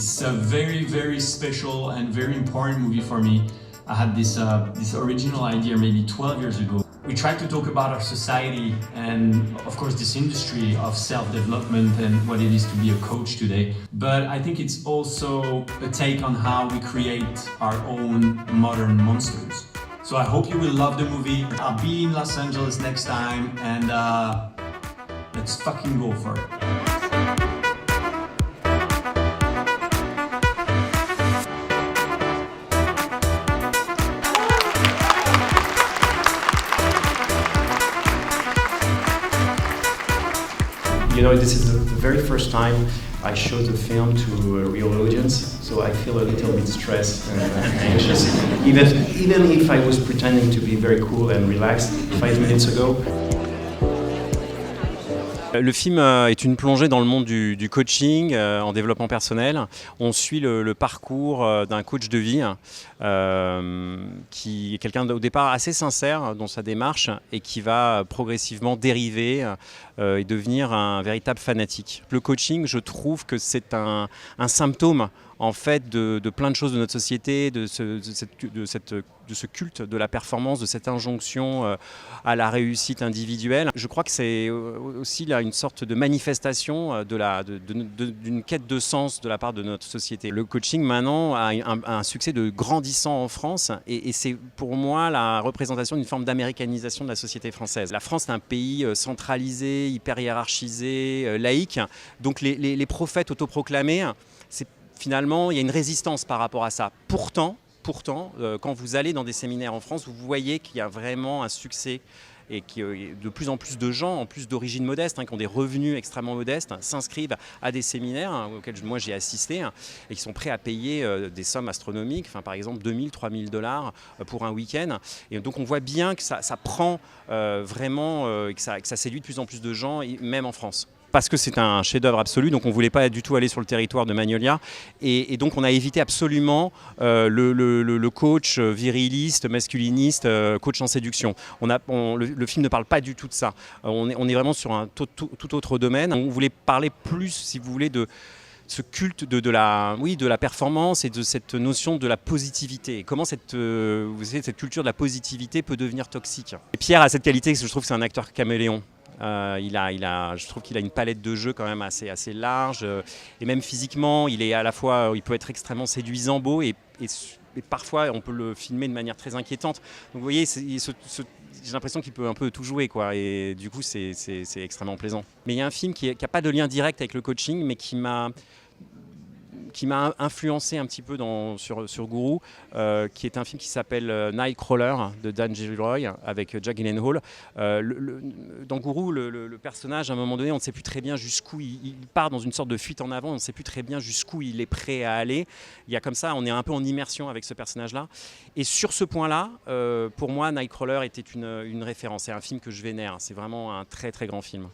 It's a very, very special and very important movie for me. I had this original idea maybe 12 years ago. We tried to talk about our society and, of course, this industry of self-development and what it is to be a coach today. But I think it's also a take on how we create our own modern monsters. So I hope you will love the movie. I'll be in Los Angeles next time, and let's fucking go for it. You know, this is the very first time I showed the film to a real audience, so I feel a little bit stressed and anxious, even if I was pretending to be very cool and relaxed 5 minutes ago. Le film est une plongée dans le monde du coaching en développement personnel. On suit le parcours d'un coach de vie qui est quelqu'un au départ assez sincère dans sa démarche et qui va progressivement dériver et devenir un véritable fanatique. Le coaching, je trouve que c'est un symptôme en fait de plein de choses de notre société, de ce culte de la performance, de cette injonction à la réussite individuelle. Je crois que c'est aussi là une sorte de manifestation d'une quête de sens de la part de notre société. Le coaching maintenant a un succès de grandissant en France et c'est pour moi la représentation d'une forme d'américanisation de la société française. La France est un pays centralisé, hyper hiérarchisé, laïque, donc les prophètes autoproclamés, finalement, il y a une résistance par rapport à ça. Pourtant, quand vous allez dans des séminaires en France, vous voyez qu'il y a vraiment un succès et que de plus en plus de gens, en plus d'origine modeste, qui ont des revenus extrêmement modestes, s'inscrivent à des séminaires auxquels moi j'ai assisté et qui sont prêts à payer des sommes astronomiques, par exemple 2000, 3000 $ pour un week-end. Et donc on voit bien que ça prend vraiment et que ça séduit de plus en plus de gens, même en France. Parce que c'est un chef-d'œuvre absolu, donc on ne voulait pas du tout aller sur le territoire de Magnolia. Et donc on a évité absolument le coach viriliste, masculiniste, coach en séduction. Le film ne parle pas du tout de ça. On est vraiment sur un tout autre domaine. On voulait parler plus, si vous voulez, de ce culte de la performance et de cette notion de la positivité. Et comment cette culture de la positivité peut devenir toxique. Et Pierre a cette qualité, je trouve que c'est un acteur caméléon. Je trouve qu'il a une palette de jeux quand même assez large et même physiquement il peut être extrêmement séduisant, beau et parfois on peut le filmer de manière très inquiétante. Donc vous voyez, j'ai l'impression qu'il peut un peu tout jouer, quoi, et du coup c'est extrêmement plaisant. Mais il y a un film qui n'a pas de lien direct avec le coaching, mais qui m'a influencé un petit peu sur Guru, qui est un film qui s'appelle Nightcrawler de Dan Gilroy avec Jake Gyllenhaal. Dans Guru, le personnage, à un moment donné, on ne sait plus très bien jusqu'où il part dans une sorte de fuite en avant, on ne sait plus très bien jusqu'où il est prêt à aller. Il y a comme ça, on est un peu en immersion avec ce personnage-là. Et sur ce point-là, pour moi, Nightcrawler était une référence. C'est un film que je vénère. C'est vraiment un très très grand film.